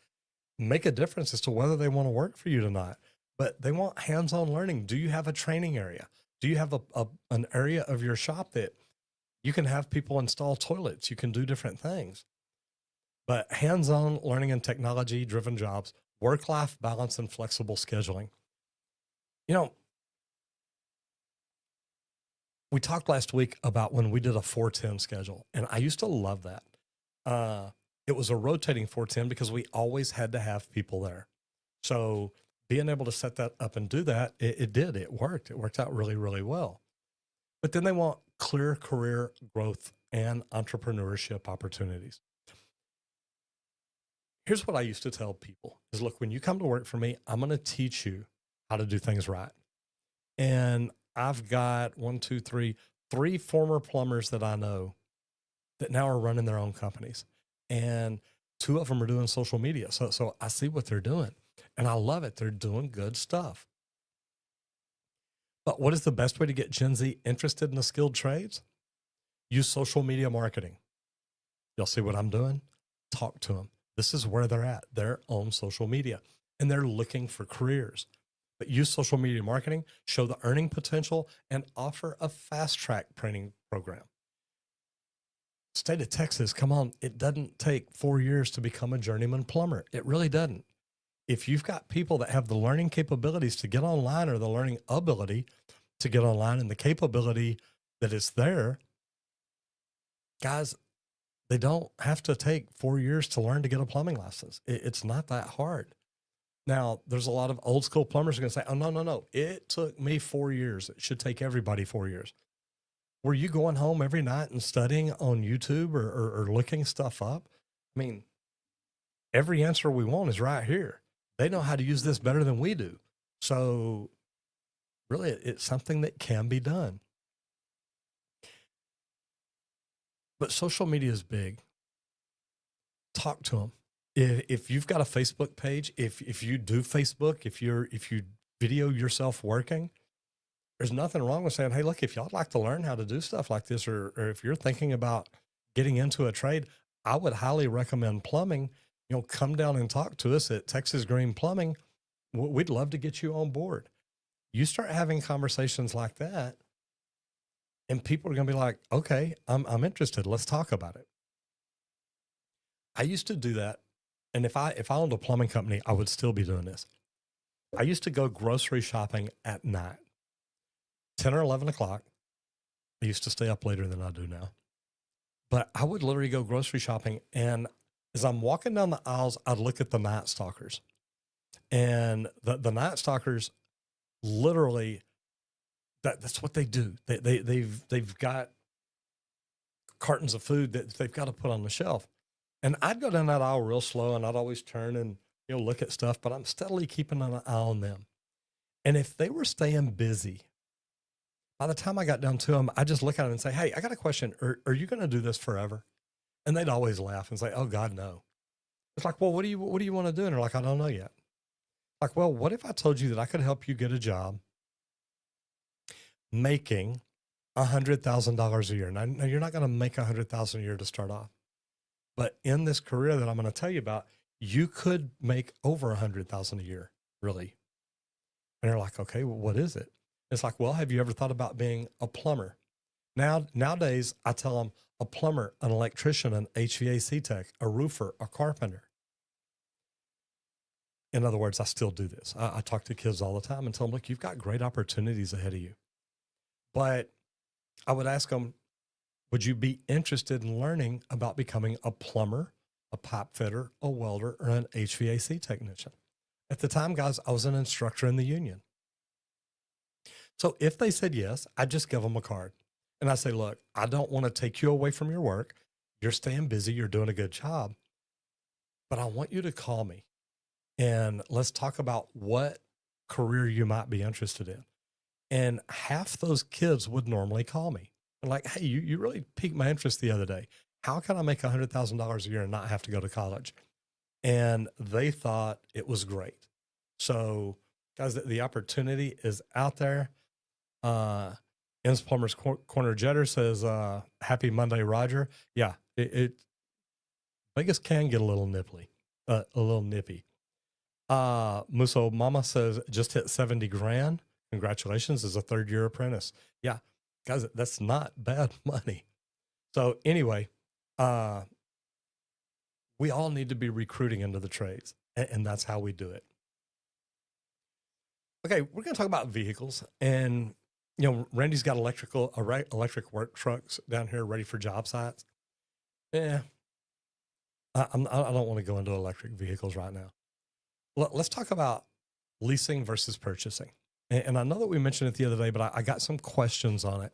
make a difference as to whether they want to work for you or not. But they want hands-on learning. Do you have a training area? Do you have an area of your shop that you can have people install toilets? You can do different things. But hands-on learning and technology-driven jobs, work-life balance, and flexible scheduling. You know, we talked last week about when we did a 410 schedule, and I used to love that. It was a rotating 410 because we always had to have people there. So being able to set that up and do that, it worked. It worked out really, really well. But then they want clear career growth and entrepreneurship opportunities. Here's what I used to tell people is, look, when you come to work for me, I'm going to teach you how to do things right. And I've got three former plumbers that I know that now are running their own companies. And 2 of them are doing social media. So I see what they're doing and I love it. They're doing good stuff. But what is the best way to get Gen Z interested in the skilled trades? Use social media marketing. Y'all see what I'm doing? Talk to them. This is where they're at. They're on social media and they're looking for careers. But use social media marketing, show the earning potential, and offer a fast track training program. State of Texas, come on, it doesn't take 4 years to become a journeyman plumber. It really doesn't. If you've got people that have the learning capabilities to get online or the learning ability to get online and the capability that is there, guys, they don't have to take 4 years to learn to get a plumbing license. It's not that hard. Now, there's a lot of old school plumbers who are going to say, oh, no. It took me 4 years. It should take everybody 4 years. Were you going home every night and studying on YouTube or looking stuff up? I mean, every answer we want is right here. They know how to use this better than we do. So really, it's something that can be done. But social media is big. Talk to them. If you've got a Facebook page, if you do Facebook, if you video yourself working, there's nothing wrong with saying, hey, look, if y'all like to learn how to do stuff like this, or if you're thinking about getting into a trade, I would highly recommend plumbing. Come down and talk to us at Texas Green Plumbing. We'd love to get you on board. You start having conversations like that, and people are going to be like, okay, I'm interested. Let's talk about it. I used to do that. And if I owned a plumbing company, I would still be doing this. I used to go grocery shopping at night, 10 or 11 o'clock. I used to stay up later than I do now. But I would literally go grocery shopping. And as I'm walking down the aisles, I'd look at the Night Stalkers. And the Night Stalkers literally, that's what they do. They've got cartons of food that they've got to put on the shelf. And I'd go down that aisle real slow, and I'd always turn and look at stuff, but I'm steadily keeping an eye on them. And if they were staying busy, by the time I got down to them, I just look at them and say, hey, I got a question. Are you going to do this forever? And they'd always laugh and say, oh God, no. It's like, well, what do you want to do? And they're like, I don't know yet. Like, well, what if I told you that I could help you get a job making $100,000 a year? Now you're not going to make $100,000 a year to start off, but in this career that I'm going to tell you about, you could make over $100,000 a year, really. And they're like, okay, well, what is it? It's like, well, have you ever thought about being a plumber? Nowadays, I tell them a plumber, an electrician, an HVAC tech, a roofer, a carpenter. In other words, I still do this. I talk to kids all the time and tell them, look, you've got great opportunities ahead of you. But I would ask them, would you be interested in learning about becoming a plumber, a pipe fitter, a welder, or an HVAC technician? At the time, guys, I was an instructor in the union. So if they said yes, I'd just give them a card. And I say, look, I don't want to take you away from your work. You're staying busy. You're doing a good job. But I want you to call me and let's talk about what career you might be interested in. And half those kids would normally call me. They're like, hey, you really piqued my interest the other day. How can I make $100,000 a year and not have to go to college? And they thought it was great. So, guys, the opportunity is out there. Ends Plumber's Corner Jetter says, happy Monday, Roger. Yeah, Vegas can get a little nippy. Muso Mama says, just hit 70 grand. Congratulations, as a third-year apprentice. Yeah, guys, that's not bad money. So anyway, we all need to be recruiting into the trades, and that's how we do it. Okay, we're going to talk about vehicles, and Randy's got electric work trucks down here ready for job sites. Yeah, I don't want to go into electric vehicles right now. Let's talk about leasing versus purchasing. And I know that we mentioned it the other day, but I got some questions on it.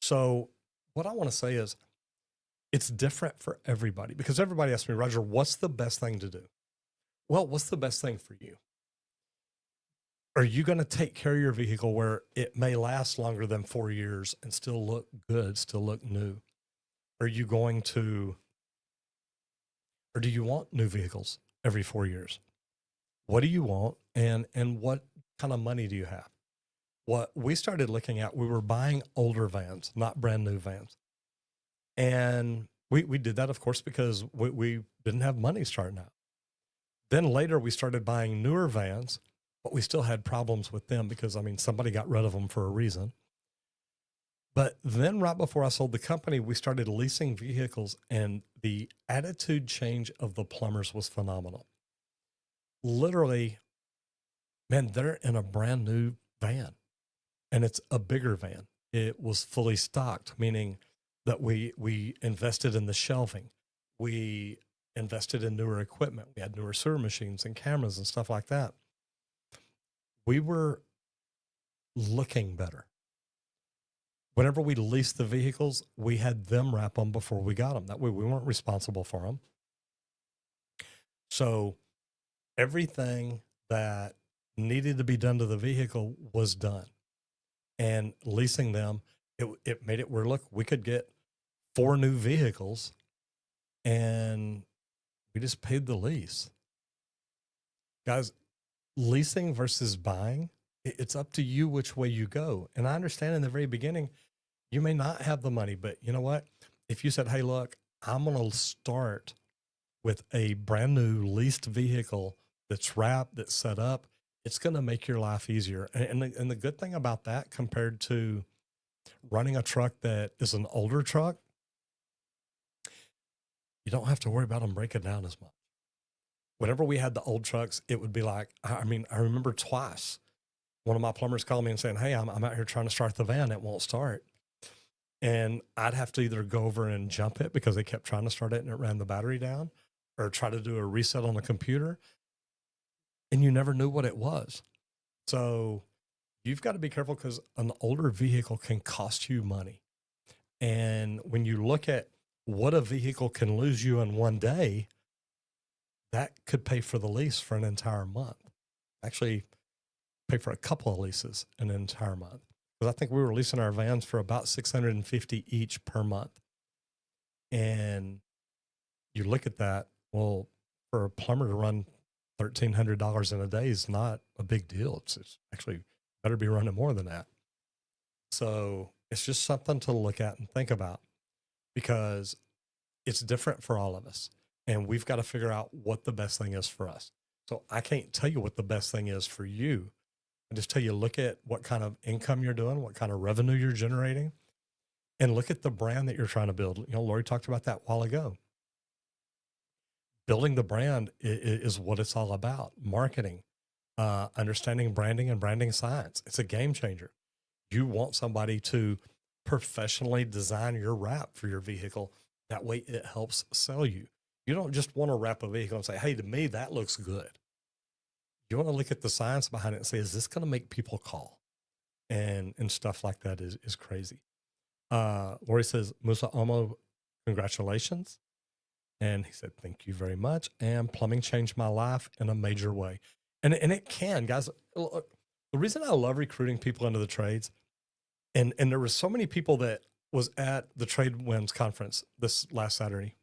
So what I want to say is it's different for everybody, because everybody asks me, Roger, what's the best thing to do? Well, what's the best thing for you? Are you going to take care of your vehicle where it may last longer than 4 years and still look good, still look new? Are you going to, or do you want new vehicles every 4 years? What do you want? And what kind of money do you have? What we started looking at, we were buying older vans, not brand new vans. And we did that, of course, because we didn't have money starting out. Then later we started buying newer vans, but we still had problems with them because, somebody got rid of them for a reason. But then right before I sold the company, we started leasing vehicles, and the attitude change of the plumbers was phenomenal. Literally, man, they're in a brand new van, and it's a bigger van. It was fully stocked, meaning that we invested in the shelving. We invested in newer equipment. We had newer sewer machines and cameras and stuff like that. We were looking better. Whenever we leased the vehicles, we had them wrap them before we got them. That way we weren't responsible for them. So everything that needed to be done to the vehicle was done. And leasing them, it made it where, look, we could get 4 new vehicles and we just paid the lease. Guys, leasing versus buying, it's up to you which way you go. And I understand in the very beginning, you may not have the money, but you know what? If you said, hey, look, I'm going to start with a brand new leased vehicle that's wrapped, that's set up, it's going to make your life easier. And the good thing about that compared to running a truck that is an older truck, you don't have to worry about them breaking down as much. Whenever we had the old trucks, it would be like, I mean, I remember twice one of my plumbers called me and saying, hey, I'm out here trying to start the van. It won't start. And I'd have to either go over and jump it because they kept trying to start it and it ran the battery down, or try to do a reset on the computer. And you never knew what it was. So you've got to be careful because an older vehicle can cost you money. And when you look at what a vehicle can lose you in one day, that could pay for the lease for an entire month. Actually, pay for a couple of leases in an entire month. Because I think we were leasing our vans for about $650 each per month. And you look at that, well, for a plumber to run $1,300 in a day is not a big deal. It's actually better be running more than that. So it's just something to look at and think about, because it's different for all of us. And we've got to figure out what the best thing is for us. So I can't tell you what the best thing is for you. I just tell you, look at what kind of income you're doing, what kind of revenue you're generating, and look at the brand that you're trying to build. You know, Lori talked about that a while ago. Building the brand is what it's all about. Marketing, understanding branding and branding science. It's a game changer. You want somebody to professionally design your wrap for your vehicle. That way it helps sell you. You don't just want to wrap a vehicle and say, hey, to me, that looks good. You want to look at the science behind it and say, is this going to make people call? And stuff like that is crazy. Lori says, Musa Omo, congratulations. And he said, thank you very much. And plumbing changed my life in a major way. And it can, guys. Look, the reason I love recruiting people into the trades, and there were so many people that was at the Trade Winds conference this last Saturday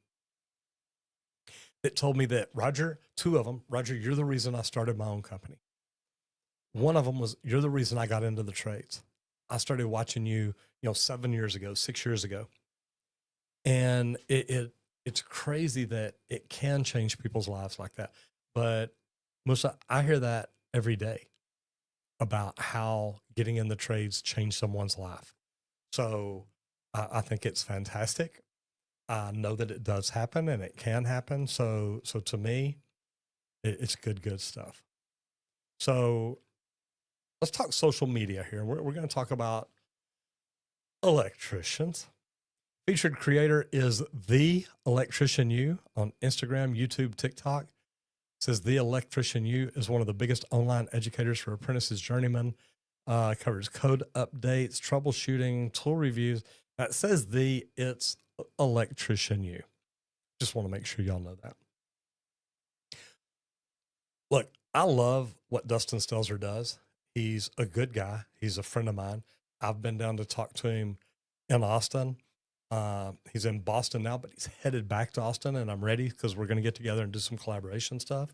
that told me that, Roger, 2 of them, Roger, you're the reason I started my own company. One of them was, you're the reason I got into the trades. I started watching you, 7 years ago, 6 years ago. And it's crazy that it can change people's lives like that. But Musa, I hear that every day about how getting in the trades changed someone's life. So I think it's fantastic. I know that it does happen and it can happen. So to me, it's good stuff. So let's talk social media here. We're going to talk about electricians. Featured creator is The Electrician U on Instagram, YouTube, TikTok. It says The Electrician U is one of the biggest online educators for apprentices, journeymen. Covers code updates, troubleshooting, tool reviews. Now it says it's Electrician U. Just want to make sure y'all know that. Look, I love what Dustin Stelzer does. He's a good guy. He's a friend of mine. I've been down to talk to him in Austin. He's in Boston now, but he's headed back to Austin, and I'm ready because we're going to get together and do some collaboration stuff.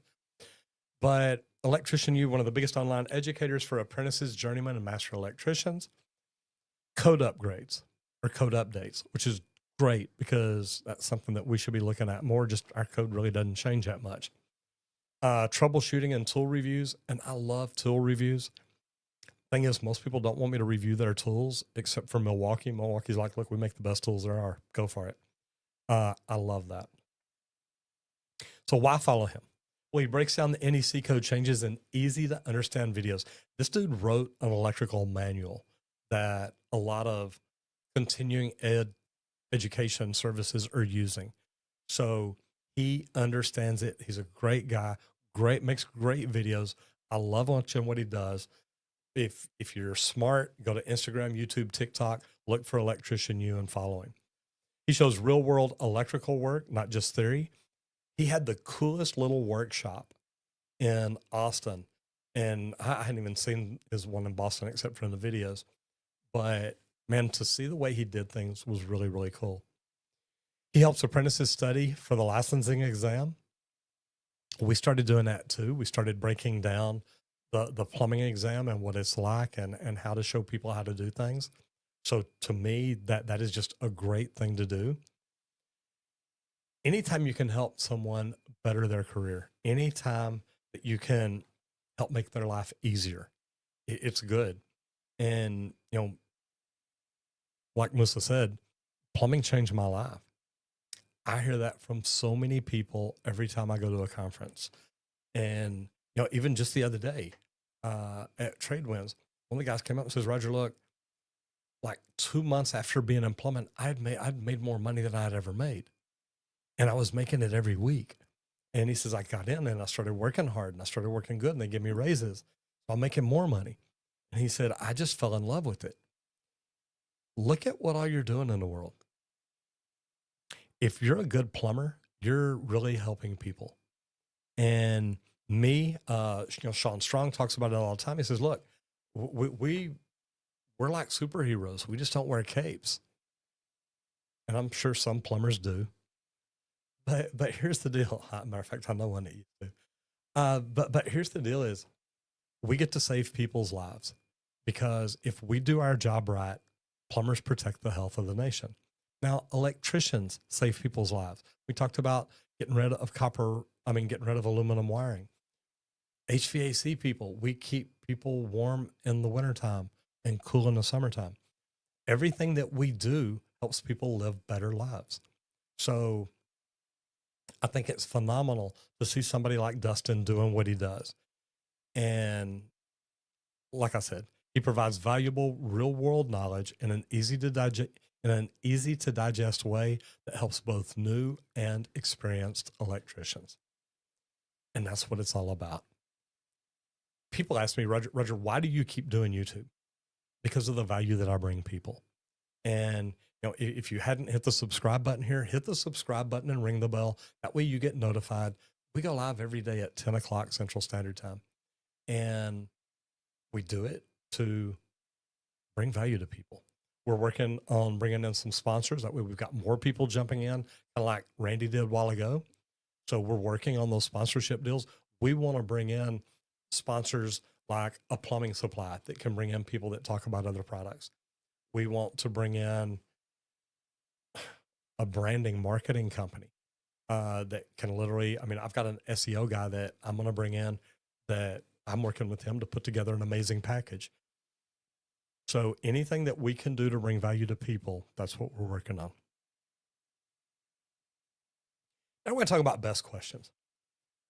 But Electrician U, one of the biggest online educators for apprentices, journeymen, and master electricians. Code upgrades or code updates, which is great because that's something that we should be looking at more. Just our code really doesn't change that much. Troubleshooting and tool reviews, and I love tool reviews. Thing is, most people don't want me to review their tools except for Milwaukee. Milwaukee's like, look, we make the best tools there are. Go for it. I love that. So why follow him? Well, he breaks down the NEC code changes in easy to understand videos. This dude wrote an electrical manual that a lot of continuing education services are using. So he understands it. He's a great guy, makes great videos. I love watching what he does. if you're smart, go to Instagram, YouTube, TikTok, look for Electrician U and follow him. He shows real world electrical work, not just theory. He had the coolest little workshop in Austin. And I hadn't even seen his one in Boston except for in the videos. But man, to see the way he did things was really, really cool. He helps apprentices study for the licensing exam. We started doing that too. We started breaking down the plumbing exam and what it's like and how to show people how to do things. So to me, that is just a great thing to do. Anytime you can help someone better their career, anytime that you can help make their life easier, it's good. And, you know, like Musa said, plumbing changed my life. I hear that from so many people every time I go to a conference. And, you know, even just the other day at Tradewinds, one of the guys came up and says, Roger, look, like 2 months after being in plumbing, I'd made more money than I had ever made. And I was making it every week. And he says, I got in and I started working hard and I started working good and they give me raises. So I'm making more money. And he said, I just fell in love with it. Look at what all you're doing in the world. If you're a good plumber, you're really helping people. And me, you know, Sean Strong talks about it all the time. He says, look, we're like superheroes. We just don't wear capes. And I'm sure some plumbers do. But here's the deal. Matter of fact, I know one that used to. But here's the deal is we get to save people's lives because if we do our job right, plumbers protect the health of the nation. Now, electricians save people's lives. We talked about getting rid of getting rid of aluminum wiring. HVAC people, we keep people warm in the wintertime and cool in the summertime. Everything that we do helps people live better lives. So I think it's phenomenal to see somebody like Dustin doing what he does. And like I said, he provides valuable real world knowledge in an easy to digest way that helps both new and experienced electricians. And that's what it's all about. People ask me, Roger, why do you keep doing YouTube? Because of the value that I bring people. And you know, if you hadn't hit the subscribe button here, hit the subscribe button and ring the bell. That way you get notified. We go live every day at 10 o'clock Central Standard Time. And we do it to bring value to people. We're working on bringing in some sponsors. That way we've got more people jumping in, kind of like Randy did a while ago. So we're working on those sponsorship deals. We want to bring in sponsors like a plumbing supply that can bring in people that talk about other products. We want to bring in a branding marketing company that can literally, I've got an SEO guy that I'm going to bring in that I'm working with him to put together an amazing package. So anything that we can do to bring value to people, that's what we're working on. Now we're going to talk about best questions.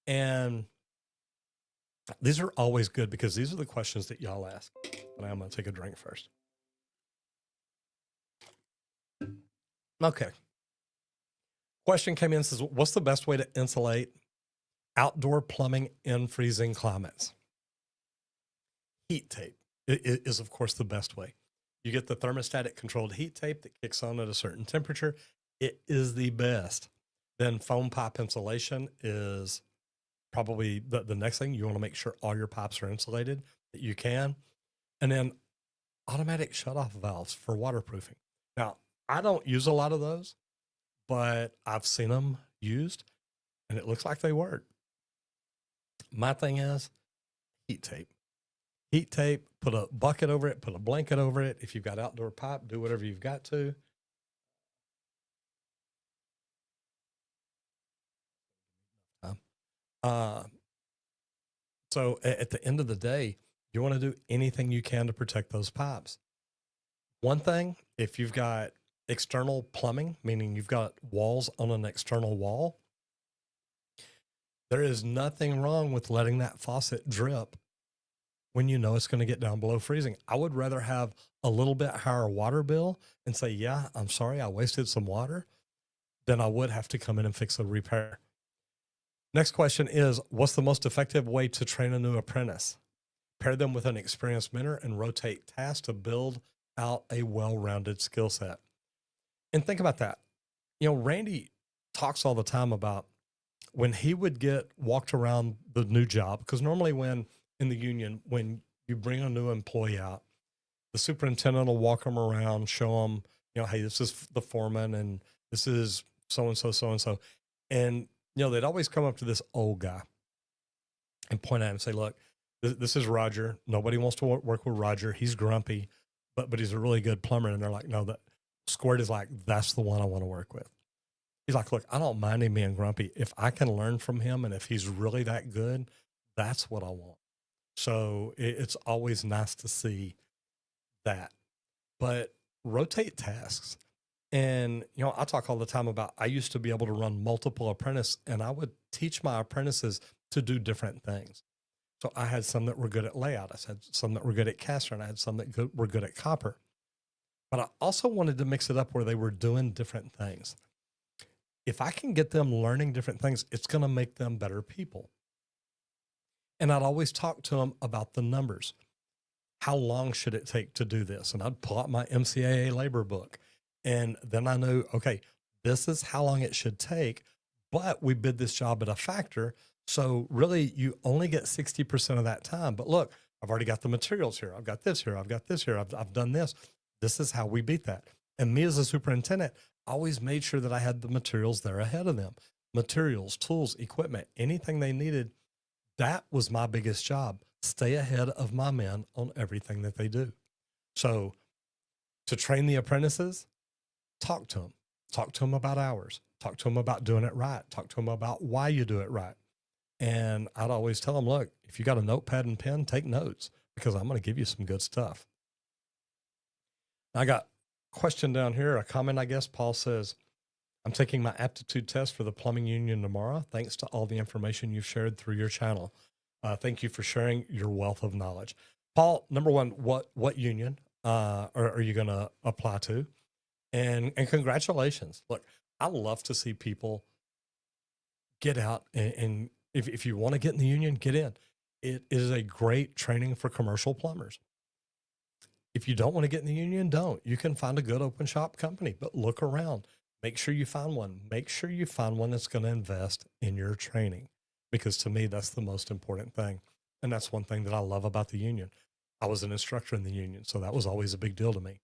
And these are always good because these are the questions that y'all ask. And I'm going to take a drink first. Okay. Question came in and says, what's the best way to insulate outdoor plumbing in freezing climates? Heat tape is, of course, the best way. You get the thermostatic controlled heat tape that kicks on at a certain temperature. It is the best. Then foam pipe insulation is probably the next thing. You want to make sure all your pipes are insulated that you can. And then automatic shutoff valves for waterproofing. Now, I don't use a lot of those, but I've seen them used and it looks like they work. My thing is heat tape. Heat tape, put a bucket over it, put a blanket over it. If you've got outdoor pipe, do whatever you've got to. So at the end of the day, you want to do anything you can to protect those pipes. One thing, if you've got external plumbing, meaning you've got walls on an external wall, there is nothing wrong with letting that faucet drip when you know it's going to get down below freezing. I would rather have a little bit higher water bill and say, yeah, I'm sorry, I wasted some water, than I would have to come in and fix a repair. Next question is, what's the most effective way to train a new apprentice? pair them with an experienced mentor, and rotate tasks to build out a well-rounded skill set. And think about that. Randy talks all the time about when he would get walked around the new job, because normally when in the union, when you bring a new employee out, the superintendent will walk them around, show them, hey, this is the foreman and this is so-and-so, so-and-so. And, they'd always come up to this old guy and point at him and say, look, this is Roger. Nobody wants to work with Roger. He's grumpy, but he's a really good plumber. And they're like, no, that Squirt is like, that's the one I want to work with. He's like, look, I don't mind him being grumpy. If I can learn from him and if he's really that good, that's what I want. So it's always nice to see that. But rotate tasks. And, I talk all the time about, I used to be able to run multiple apprentices, and I would teach my apprentices to do different things. So I had some that were good at layout. I had some that were good at caster, and I had some that were good at copper. But I also wanted to mix it up where they were doing different things. If I can get them learning different things, it's going to make them better people. And I'd always talk to them about the numbers. How long should it take to do this? And I'd pull out my MCAA labor book. And then I knew, okay, this is how long it should take, but we bid this job at a factor. So really you only get 60% of that time. But look, I've already got the materials here. I've got this here. I've got this here. I've done this. This is how we beat that. And me as a superintendent, I always made sure that I had the materials there ahead of them. Materials, tools, equipment, anything they needed. That was my biggest job. Stay ahead of my men on everything that they do. So to train the apprentices, talk to them about hours, talk to them about doing it right, talk to them about why you do it right. And I'd always tell them, look, if you got a notepad and pen, take notes, because I'm going to give you some good stuff. I got a question down here, a comment, I guess. Paul says, I'm taking my aptitude test for the plumbing union tomorrow. Thanks to all the information you've shared through your channel. Thank you for sharing your wealth of knowledge. Paul, number one, what union are you going to apply to? And congratulations. Look, I love to see people get out, and if you want to get in the union, get in. It is a great training for commercial plumbers. If you don't want to get in the union, don't. You can find a good open shop company, but look around. Make sure you find one. Make sure you find one that's going to invest in your training, because to me, that's the most important thing. And that's one thing that I love about the union. I was an instructor in the union, so that was always a big deal to me.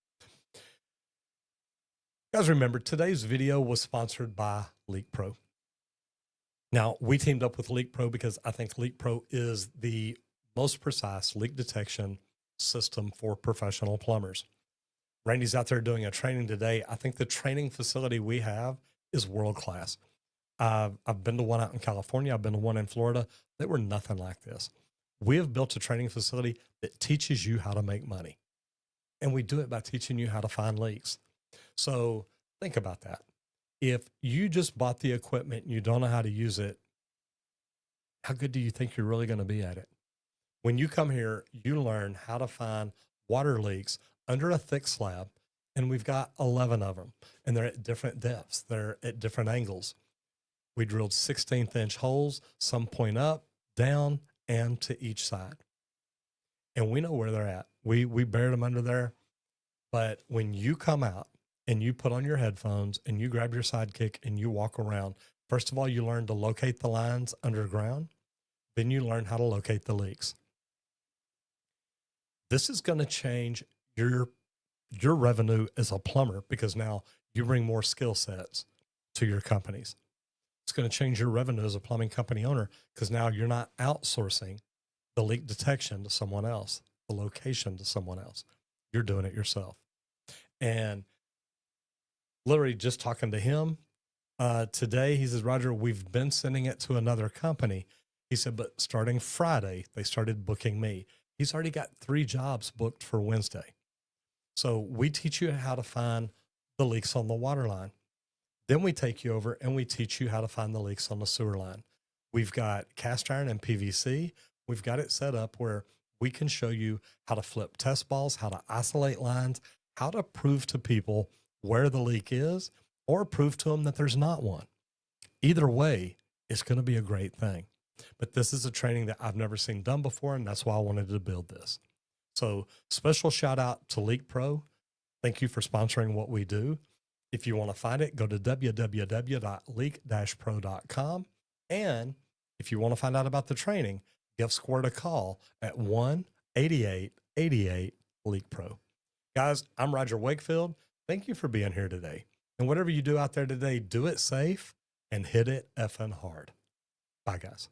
Guys, remember, today's video was sponsored by Leak Pro. Now, we teamed up with Leak Pro because I think Leak Pro is the most precise leak detection system for professional plumbers. Randy's out there doing a training today. I think the training facility we have is world-class. I've been to one out in California. I've been to one in Florida. They were nothing like this. We have built a training facility that teaches you how to make money. And we do it by teaching you how to find leaks. So think about that. If you just bought the equipment and you don't know how to use it, how good do you think you're really going to be at it? When you come here, you learn how to find water leaks under a thick slab, and we've got 11 of them, and they're at different depths. They're at different angles. We drilled 16th-inch holes, some point up, down, and to each side. And we know where they're at. We buried them under there. But when you come out and you put on your headphones and you grab your sidekick and you walk around, first of all, you learn to locate the lines underground. Then you learn how to locate the leaks. This is going to change your revenue as a plumber, because now you bring more skill sets to your companies. It's going to change your revenue as a plumbing company owner, because now you're not outsourcing the leak detection to someone else, the location to someone else. You're doing it yourself. And literally just talking to him today, he says, Roger, we've been sending it to another company. He said, but starting Friday, they started booking me. He's already got 3 jobs booked for Wednesday. So we teach you how to find the leaks on the water line. Then we take you over and we teach you how to find the leaks on the sewer line. We've got cast iron and PVC. We've got it set up where we can show you how to flip test balls, how to isolate lines, how to prove to people where the leak is, or prove to them that there's not one. Either way, it's going to be a great thing. but this is a training that I've never seen done before, and that's why I wanted to build this. So special shout out to Leak Pro. Thank you for sponsoring what we do. If you want to find it, go to www.leak-pro.com. And if you want to find out about the training, give Squirt a call at 1-8888-LEAK-PRO. Guys, I'm Roger Wakefield. Thank you for being here today. And whatever you do out there today, do it safe and hit it effing hard. Bye, guys.